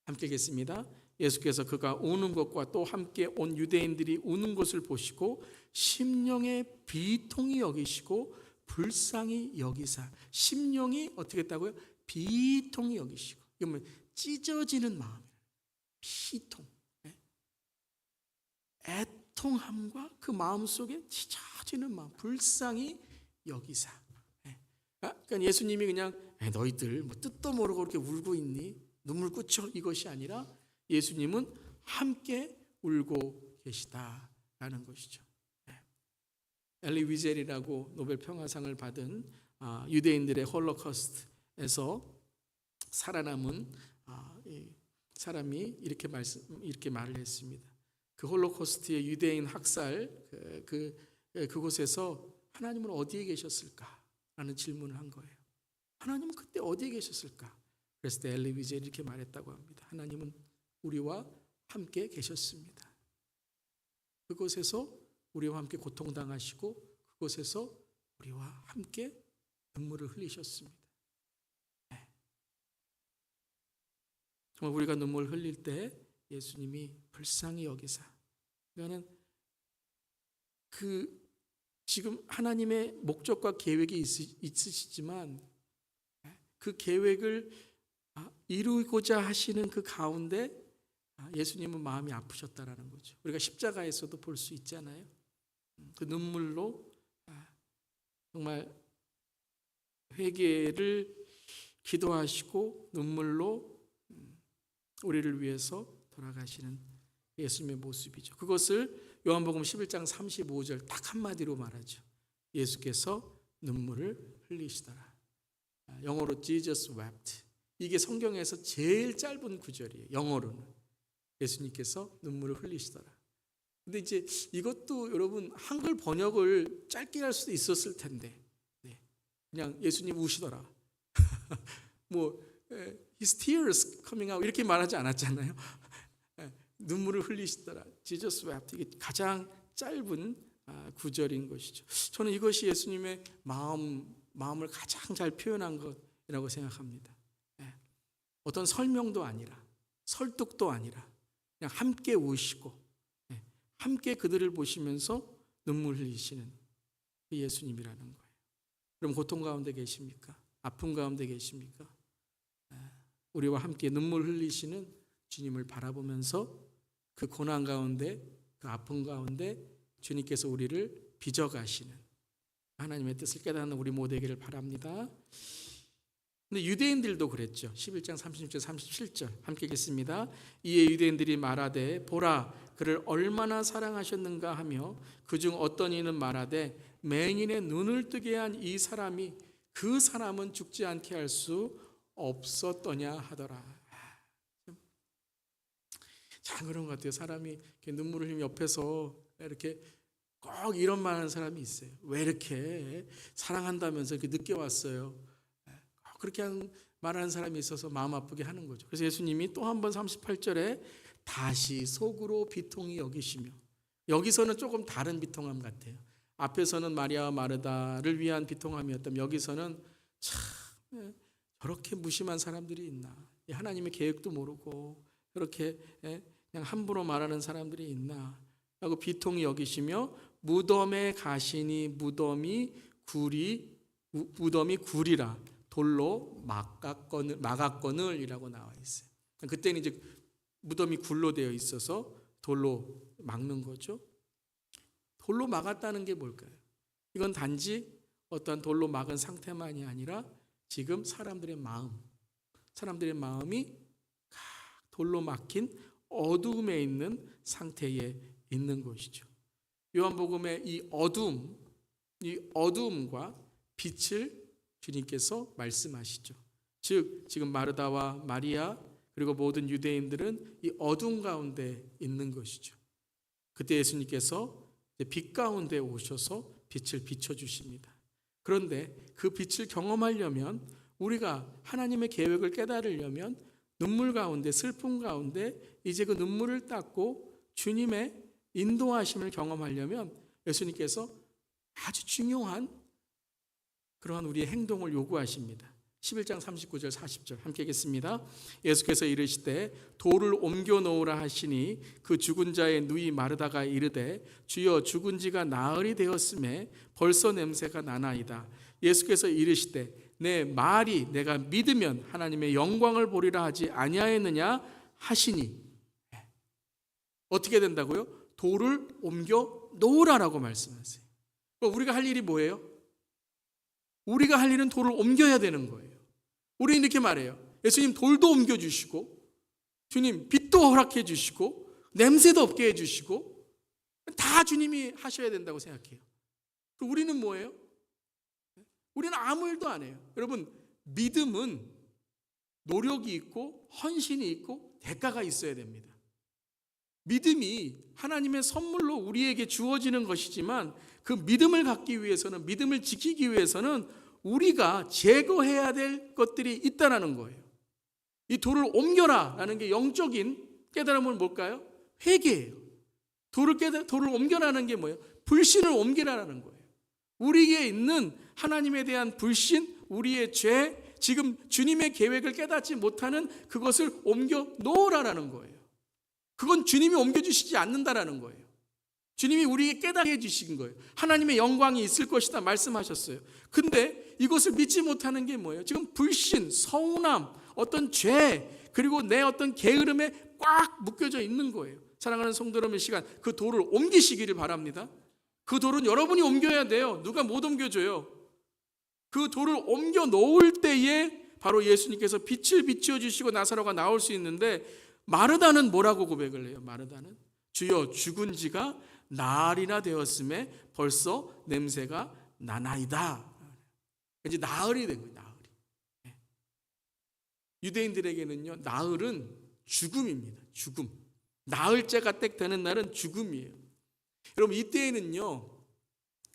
함께 읽겠습니다. 예수께서 그가 우는 것과 또 함께 온 유대인들이 우는 것을 보시고 심령의 비통히 여기시고 불쌍히 여기사. 심령이 어떻게 했다고요? 비통히 여기시고. 이건 찢어지는 마음, 비통, 애통함과 그 마음 속에 찢어지는 마음, 불쌍히 여기사. 그러니까 예수님이 그냥 너희들 뜻도 모르고 그렇게 울고 있니? 눈물 꽂혀, 이것이 아니라 예수님은 함께 울고 계시다라는 것이죠. 엘리 위젤이라고 노벨 평화상을 받은 유대인들의 홀로코스트에서 살아남은 사람이 이렇게 말을 했습니다. 그 홀로코스트의 유대인 학살 그곳에서 하나님은 어디에 계셨을까? 라는 질문을 한 거예요. 하나님은 그때 어디에 계셨을까? 그랬을 때 엘리 위젤이 이렇게 말했다고 합니다. 하나님은 우리와 함께 계셨습니다. 그곳에서 우리와 함께 고통당하시고 그곳에서 우리와 함께 눈물을 흘리셨습니다. 네. 정말 우리가 눈물을 흘릴 때 예수님이 불쌍히 여기사, 그러니까는 지금 하나님의 목적과 계획이 있으시지만 그 계획을 이루고자 하시는 그 가운데 예수님은 마음이 아프셨다라는 거죠. 우리가 십자가에서도 볼 수 있잖아요. 그 눈물로 정말 회개를 기도하시고 눈물로 우리를 위해서 돌아가시는 예수님의 모습이죠. 그것을 요한복음 11장 35절 딱 한마디로 말하죠. 예수께서 눈물을 흘리시더라. 영어로 Jesus wept. 이게 성경에서 제일 짧은 구절이에요. 영어로는. 예수님께서 눈물을 흘리시더라. 근데 이제 이것도 여러분 한글 번역을 짧게 할 수도 있었을 텐데, 그냥 예수님 우시더라. His tears coming out 이렇게 말하지 않았잖아요. 눈물을 흘리시더라. Jesus wept. 이게 가장 짧은 구절인 것이죠. 저는 이것이 예수님의 마음을 가장 잘 표현한 것이라고 생각합니다. 어떤 설명도 아니라 설득도 아니라 그냥 함께 우시고 함께 그들을 보시면서 눈물 흘리시는 그 예수님이라는 거예요. 그럼 고통 가운데 계십니까? 아픔 가운데 계십니까? 우리와 함께 눈물 흘리시는 주님을 바라보면서 그 고난 가운데, 그 아픔 가운데 주님께서 우리를 빚어가시는 하나님의 뜻을 깨닫는 우리 모두에게를 바랍니다. 근데 유대인들도 그랬죠. 11장 36절 37절 함께 읽겠습니다. 이에 유대인들이 말하되 보라 그를 얼마나 사랑하셨는가 하며 그중 어떤 이는 말하되 맹인의 눈을 뜨게 한 이 사람이 그 사람은 죽지 않게 할 수 없었더냐 하더라. 참 그런 것 같아요. 사람이 이렇게 눈물을 흘리며 옆에서 이렇게 꼭 이런 말 하는 사람이 있어요. 왜 이렇게 사랑한다면서 이렇게 늦게 왔어요. 그렇게 말하는 사람이 있어서 마음 아프게 하는 거죠. 그래서 예수님이 또 한 번 38절에 다시 속으로 비통히 여기시며, 여기서는 조금 다른 비통함 같아요. 앞에서는 마리아와 마르다를 위한 비통함이었다면 여기서는 참 저렇게 무심한 사람들이 있나, 하나님의 계획도 모르고 저렇게 그냥 함부로 말하는 사람들이 있나 라고 비통히 여기시며 무덤에 가시니 무덤이 굴이라 돌로 막았거늘이라고 나와 있어요. 그때는 이제 무덤이 굴로 되어 있어서 돌로 막는 거죠. 돌로 막았다는 게 뭘까요? 이건 단지 어떤 돌로 막은 상태만이 아니라 지금 사람들의 마음이 돌로 막힌 어두움에 있는 상태에 있는 것이죠. 요한복음의 이 어두움과 빛을 주님께서 말씀하시죠. 즉 지금 마르다와 마리아 그리고 모든 유대인들은 이 어두움 가운데 있는 것이죠. 그때 예수님께서 빛 가운데 오셔서 빛을 비춰주십니다. 그런데 그 빛을 경험하려면, 우리가 하나님의 계획을 깨달으려면 눈물 가운데, 슬픔 가운데 이제 그 눈물을 닦고 주님의 인도하심을 경험하려면 예수님께서 아주 중요한 그러한 우리의 행동을 요구하십니다. 11장 39절 40절 함께 읽겠습니다. 예수께서 이르시되 돌을 옮겨 놓으라 하시니 그 죽은 자의 누이 마르다가 이르되 주여 죽은 지가 나흘이 되었음에 벌써 냄새가 나나이다. 예수께서 이르시되 내 말이 내가 믿으면 하나님의 영광을 보리라 하지 아니하였느냐 하시니, 어떻게 된다고요? 돌을 옮겨 놓으라라고 말씀하세요. 우리가 할 일이 뭐예요? 우리가 할 일은 돌을 옮겨야 되는 거예요. 우리는 이렇게 말해요. 예수님 돌도 옮겨주시고, 주님 빛도 허락해 주시고, 냄새도 없게 해주시고, 다 주님이 하셔야 된다고 생각해요. 그럼 우리는 뭐예요? 우리는 아무 일도 안 해요. 여러분, 믿음은 노력이 있고 헌신이 있고 대가가 있어야 됩니다. 믿음이 하나님의 선물로 우리에게 주어지는 것이지만 그 믿음을 갖기 위해서는, 믿음을 지키기 위해서는 우리가 제거해야 될 것들이 있다는 거예요. 이 돌을 옮겨라 라는 게 영적인 깨달음은 뭘까요? 회개예요. 돌을 옮겨라는 게 뭐예요? 불신을 옮기라는 거예요. 우리에게 있는 하나님에 대한 불신, 우리의 죄, 지금 주님의 계획을 깨닫지 못하는 그것을 옮겨 놓으라는 거예요. 그건 주님이 옮겨주시지 않는다라는 거예요. 주님이 우리에게 깨닫게 해주신 거예요. 하나님의 영광이 있을 것이다 말씀하셨어요. 근데 이것을 믿지 못하는 게 뭐예요? 지금 불신, 서운함, 어떤 죄, 그리고 내 어떤 게으름에 꽉 묶여져 있는 거예요. 사랑하는 성도 여러분, 이 시간 그 돌을 옮기시기를 바랍니다. 그 돌은 여러분이 옮겨야 돼요. 누가 못 옮겨줘요. 그 돌을 옮겨 놓을 때에 바로 예수님께서 빛을 비추어 주시고 나사로가 나올 수 있는데, 마르다는 뭐라고 고백을 해요? 마르다는 주여 죽은 지가 나흘이나 되었음에 벌써 냄새가 나나이다. 이제 나흘이 된 거예요. 나흘이. 유대인들에게는요, 나흘은 죽음입니다. 죽음. 나흘째가 딱 되는 날은 죽음이에요. 여러분, 이때에는요,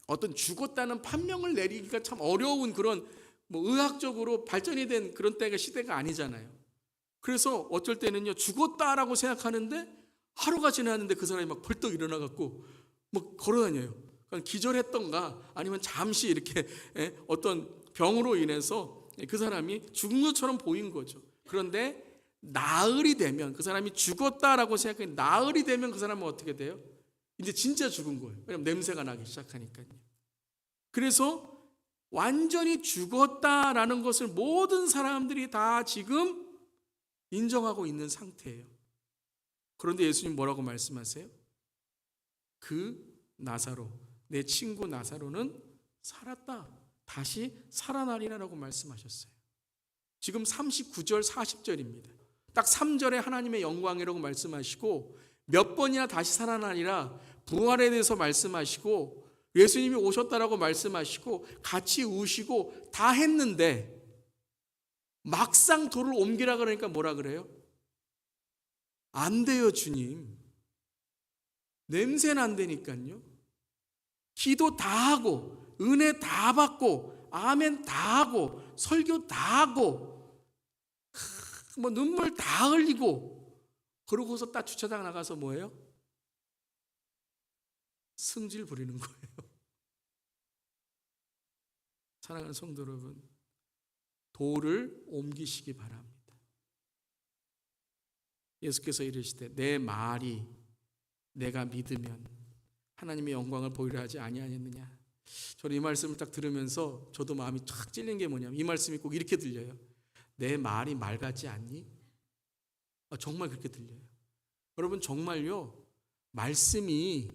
어떤 죽었다는 판명을 내리기가 참 어려운 그런 의학적으로 발전이 된 그런 때가 시대가 아니잖아요. 그래서 어쩔 때는요, 죽었다라고 생각하는데 하루가 지났는데 그 사람이 막 벌떡 일어나갖고 막 걸어다녀요. 그러니까 기절했던가 아니면 잠시 이렇게 어떤 병으로 인해서 그 사람이 죽은 것처럼 보인 거죠. 그런데 나흘이 되면, 그 사람이 죽었다라고 생각해 나흘이 되면 그 사람은 어떻게 돼요? 이제 진짜 죽은 거예요. 왜냐하면 냄새가 나기 시작하니까요. 그래서 완전히 죽었다라는 것을 모든 사람들이 다 지금 인정하고 있는 상태예요. 그런데 예수님 뭐라고 말씀하세요? 그 나사로, 내 친구 나사로는 살았다. 다시 살아나리라고 말씀하셨어요. 지금 39절 40절입니다. 딱 3절에 하나님의 영광이라고 말씀하시고, 몇 번이나 다시 살아나리라 부활에 대해서 말씀하시고, 예수님이 오셨다라고 말씀하시고 같이 우시고 다 했는데, 막상 돌을 옮기라 그러니까 뭐라 그래요? 안 돼요, 주님. 냄새 난다니까요. 기도 다 하고 은혜 다 받고 아멘 다 하고 설교 다 하고 눈물 다 흘리고, 그러고서 딱 주차장 나가서 뭐예요? 승질 부리는 거예요. 사랑하는 성도 여러분, 돌을 옮기시기 바랍니다. 예수께서 이르시되 내 말이 내가 믿으면 하나님의 영광을 보이려 하지 아니하였느냐. 저는 이 말씀을 딱 들으면서 저도 마음이 쫙 찔린 게 뭐냐면, 이 말씀이 꼭 이렇게 들려요. 내 말이 말 같지 않니? 정말 그렇게 들려요. 여러분, 정말요, 말씀이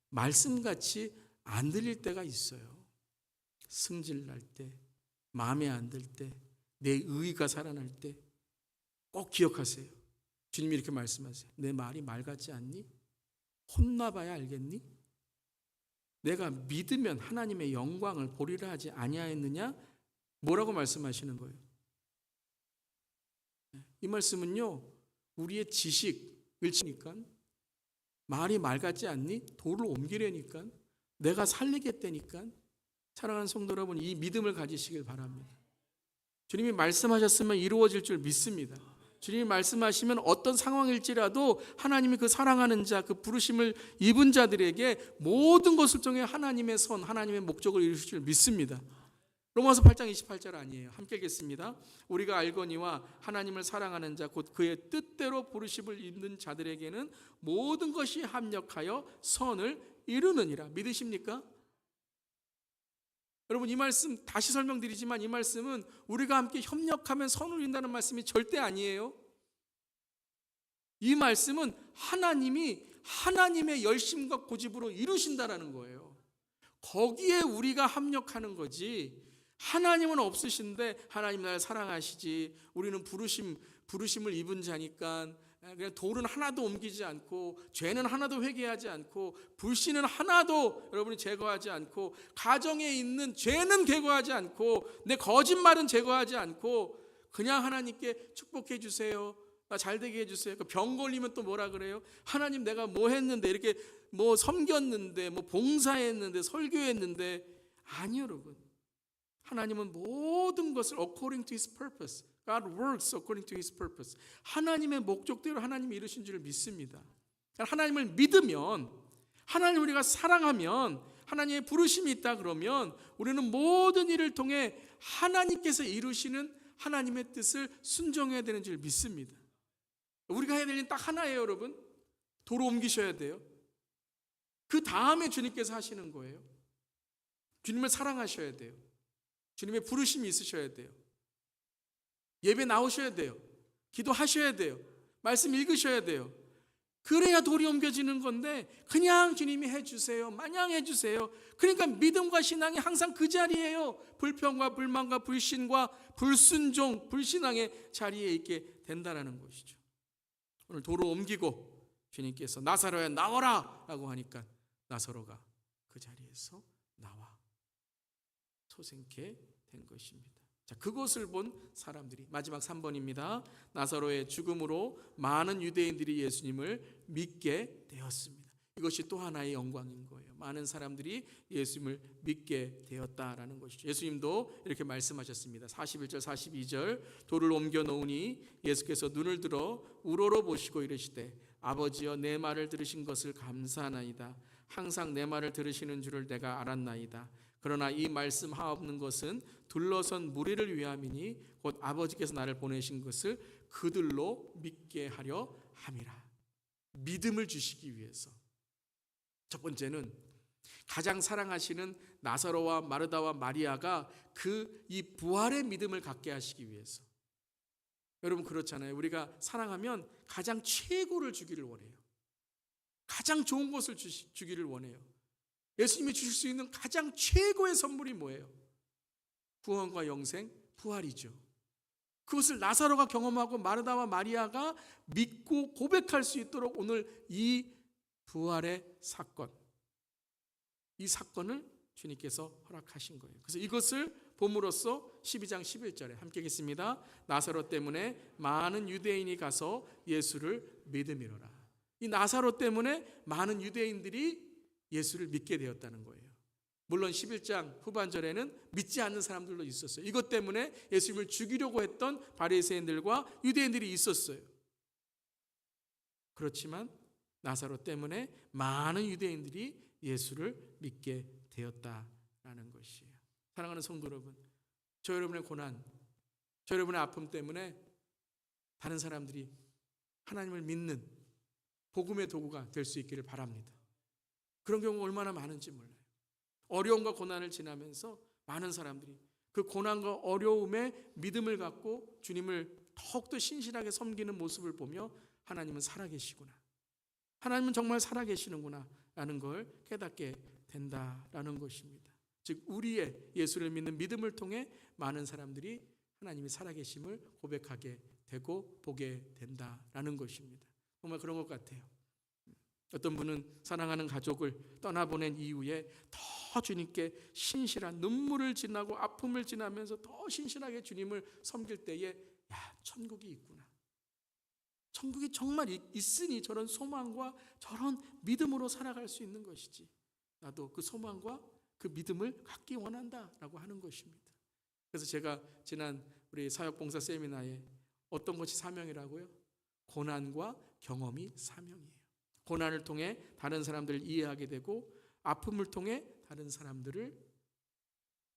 말씀같이 안 들릴 때가 있어요. 승질 날 때, 마음에 안 들 때, 내 의의가 살아날 때 꼭 기억하세요. 주님이 이렇게 말씀하세요. 내 말이 말 같지 않니? 혼나봐야 알겠니? 내가 믿으면 하나님의 영광을 보리라 하지 아니하였느냐? 뭐라고 말씀하시는 거예요? 이 말씀은요, 우리의 지식을 치니까, 말이 말 같지 않니? 돌을 옮기려니까, 내가 살리겠다니까. 사랑하는 성도 여러분, 이 믿음을 가지시길 바랍니다. 주님이 말씀하셨으면 이루어질 줄 믿습니다. 주님이 말씀하시면 어떤 상황일지라도 하나님이 그 사랑하는 자, 그 부르심을 입은 자들에게 모든 것을 통해 하나님의 선, 하나님의 목적을 이루실 줄 믿습니다. 로마서 8장 28절 아니에요. 함께 읽겠습니다. 우리가 알거니와 하나님을 사랑하는 자, 곧 그의 뜻대로 부르심을 입는 자들에게는 모든 것이 합력하여 선을 이루느니라. 믿으십니까? 여러분, 이 말씀 다시 설명드리지만, 이 말씀은 우리가 함께 협력하면 선을 이룬다는 말씀이 절대 아니에요. 이 말씀은 하나님이 하나님의 열심과 고집으로 이루신다라는 거예요. 거기에 우리가 합력하는 거지, 하나님은 없으신데 하나님 나를 사랑하시지, 우리는 부르심을 입은 자니까 그냥 돌은 하나도 옮기지 않고, 죄는 하나도 회개하지 않고, 불신은 하나도 여러분이 제거하지 않고, 가정에 있는 죄는 제거하지 않고, 내 거짓말은 제거하지 않고, 그냥 하나님께 축복해 주세요, 나 잘되게 해주세요. 병 걸리면 또 뭐라 그래요? 하나님 내가 뭐 했는데, 이렇게 섬겼는데, 봉사했는데, 설교했는데. 아니요, 여러분. 하나님은 모든 것을 according to His purpose, God works according to His purpose. 하나님의 목적대로 하나님이 이루신 줄 믿습니다. 하나님을 믿으면, 하나님 우리가 사랑하면, 하나님의 부르심이 있다 그러면 우리는 모든 일을 통해 하나님께서 이루시는 하나님의 뜻을 순종해야 되는 줄 믿습니다. 우리가 해야 될 일은 딱 하나예요, 여러분. 도로 옮기셔야 돼요. 그 다음에 주님께서 하시는 거예요. 주님을 사랑하셔야 돼요. 주님의 부르심이 있으셔야 돼요. 예배 나오셔야 돼요. 기도하셔야 돼요. 말씀 읽으셔야 돼요. 그래야 돌이 옮겨지는 건데 그냥 주님이 해주세요, 마냥 해주세요. 그러니까 믿음과 신앙이 항상 그 자리예요. 불평과 불만과 불신과 불순종, 불신앙의 자리에 있게 된다는 것이죠. 오늘 도로 옮기고 주님께서 나사로야 나와라 라고 하니까 나사로가 그 자리에서 나와 소생케 된 것입니다. 자, 그것을 본 사람들이, 마지막 3번입니다. 나사로의 죽음으로 많은 유대인들이 예수님을 믿게 되었습니다. 이것이 또 하나의 영광인 거예요. 많은 사람들이 예수님을 믿게 되었다라는 것이죠. 예수님도 이렇게 말씀하셨습니다. 41절 42절 돌을 옮겨 놓으니 예수께서 눈을 들어 우러러 보시고 이르시되 아버지여 내 말을 들으신 것을 감사하나이다. 항상 내 말을 들으시는 줄을 내가 알았나이다. 그러나 이 말씀 하옵는 것은 둘러선 무리를 위함이니 곧 아버지께서 나를 보내신 것을 그들로 믿게 하려 함이라. 믿음을 주시기 위해서. 첫 번째는 가장 사랑하시는 나사로와 마르다와 마리아가 이 부활의 믿음을 갖게 하시기 위해서. 여러분 그렇잖아요. 우리가 사랑하면 가장 최고를 주기를 원해요. 가장 좋은 것을 주기를 원해요. 예수님이 주실 수 있는 가장 최고의 선물이 뭐예요? 구원과 영생, 부활이죠. 그것을 나사로가 경험하고 마르다와 마리아가 믿고 고백할 수 있도록 오늘 이 부활의 사건, 이 사건을 주님께서 허락하신 거예요. 그래서 이것을 봄으로써 12장 11절에 함께 읽겠습니다. 나사로 때문에 많은 유대인이 가서 예수를 믿음이로라. 이 나사로 때문에 많은 유대인들이 예수를 믿게 되었다는 거예요. 물론 11장 후반절에는 믿지 않는 사람들도 있었어요. 이것 때문에 예수님을 죽이려고 했던 바리새인들과 유대인들이 있었어요. 그렇지만 나사로 때문에 많은 유대인들이 예수를 믿게 되었다라는 것이에요. 사랑하는 성도 여러분, 저 여러분의 고난, 저 여러분의 아픔 때문에 다른 사람들이 하나님을 믿는 복음의 도구가 될 수 있기를 바랍니다. 그런 경우가 얼마나 많은지 몰라요. 어려움과 고난을 지나면서 많은 사람들이 그 고난과 어려움에 믿음을 갖고 주님을 더욱더 신실하게 섬기는 모습을 보며 하나님은 살아계시구나, 하나님은 정말 살아계시는구나 라는 걸 깨닫게 된다라는 것입니다. 즉 우리의 예수를 믿는 믿음을 통해 많은 사람들이 하나님이 살아계심을 고백하게 되고 보게 된다라는 것입니다. 정말 그런 것 같아요. 어떤 분은 사랑하는 가족을 떠나보낸 이후에 더 주님께 신실한 눈물을 지나고 아픔을 지나면서 더 신실하게 주님을 섬길 때에 천국이 있구나, 천국이 정말 있으니 저런 소망과 저런 믿음으로 살아갈 수 있는 것이지, 나도 그 소망과 그 믿음을 갖기 원한다라고 하는 것입니다. 그래서 제가 지난 우리 사역봉사 세미나에 어떤 것이 사명이라고요? 고난과 경험이 사명이에요. 고난을 통해 다른 사람들을 이해하게 되고 아픔을 통해 다른 사람들을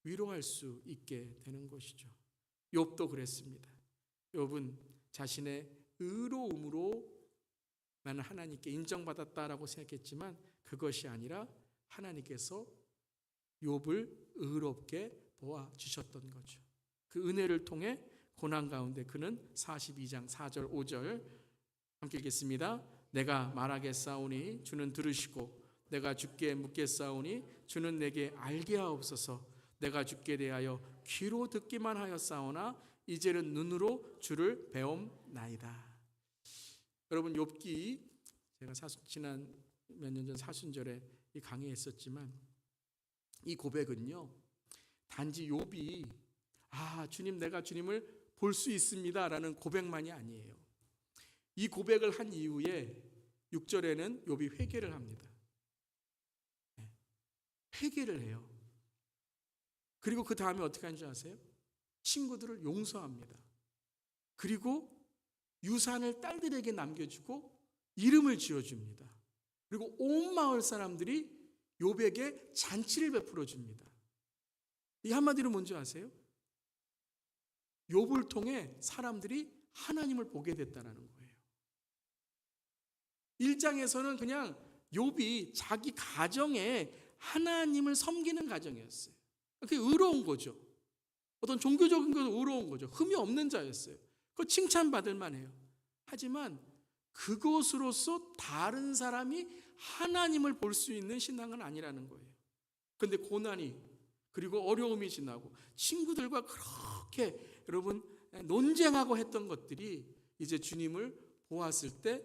위로할 수 있게 되는 것이죠. 욥도 그랬습니다. 욥은 자신의 의로움으로 나는 하나님께 인정받았다라고 생각했지만 그것이 아니라 하나님께서 욥을 의롭게 도와주셨던 거죠. 그 은혜를 통해 고난 가운데 그는 42장 4절 5절 함께 읽겠습니다. 내가 말하겠사오니 주는 들으시고 내가 주께 묻겠사오니 주는 내게 알게 하옵소서. 내가 주께 대하여 귀로 듣기만 하였사오나 이제는 눈으로 주를 배움나이다. 여러분 욥기 제가 지난 몇 년 전 사순절에 이 강의했었지만 이 고백은요 단지 욥이 주님 내가 주님을 볼 수 있습니다 라는 고백만이 아니에요. 이 고백을 한 이후에 6절에는 욥이 회개를 합니다. 회개를 해요. 그리고 그 다음에 어떻게 하는지 아세요? 친구들을 용서합니다. 그리고 유산을 딸들에게 남겨주고 이름을 지어줍니다. 그리고 온 마을 사람들이 욥에게 잔치를 베풀어 줍니다. 이 한마디로 뭔지 아세요? 욥을 통해 사람들이 하나님을 보게 됐다는 거예요. 1장에서는 그냥 욥이 자기 가정에 하나님을 섬기는 가정이었어요. 그게 의로운 거죠. 어떤 종교적인 것도 의로운 거죠. 흠이 없는 자였어요. 그거 칭찬받을 만해요. 하지만 그것으로서 다른 사람이 하나님을 볼 수 있는 신앙은 아니라는 거예요. 그런데 고난이 그리고 어려움이 지나고 친구들과 그렇게 여러분 논쟁하고 했던 것들이 이제 주님을 보았을 때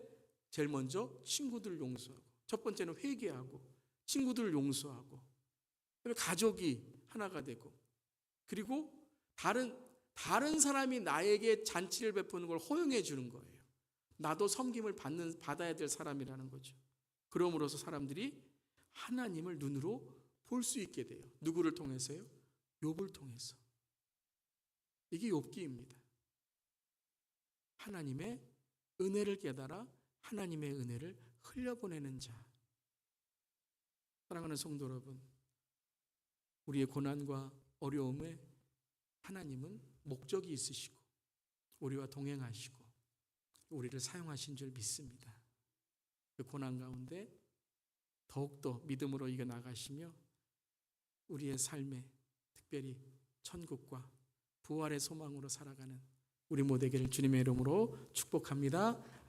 제일 먼저 친구들을 용서하고, 첫 번째는 회개하고 친구들을 용서하고, 가족이 하나가 되고, 그리고 다른 사람이 나에게 잔치를 베푸는 걸 허용해 주는 거예요. 나도 섬김을 받아야 될 사람이라는 거죠. 그러므로서 사람들이 하나님을 눈으로 볼 수 있게 돼요. 누구를 통해서요? 욥을 통해서. 이게 욥기입니다. 하나님의 은혜를 깨달아 하나님의 은혜를 흘려보내는 자. 사랑하는 성도 여러분, 우리의 고난과 어려움에 하나님은 목적이 있으시고 우리와 동행하시고 우리를 사용하신 줄 믿습니다. 그 고난 가운데 더욱더 믿음으로 이겨나가시며 우리의 삶에 특별히 천국과 부활의 소망으로 살아가는 우리 모두에게 주님의 이름으로 축복합니다.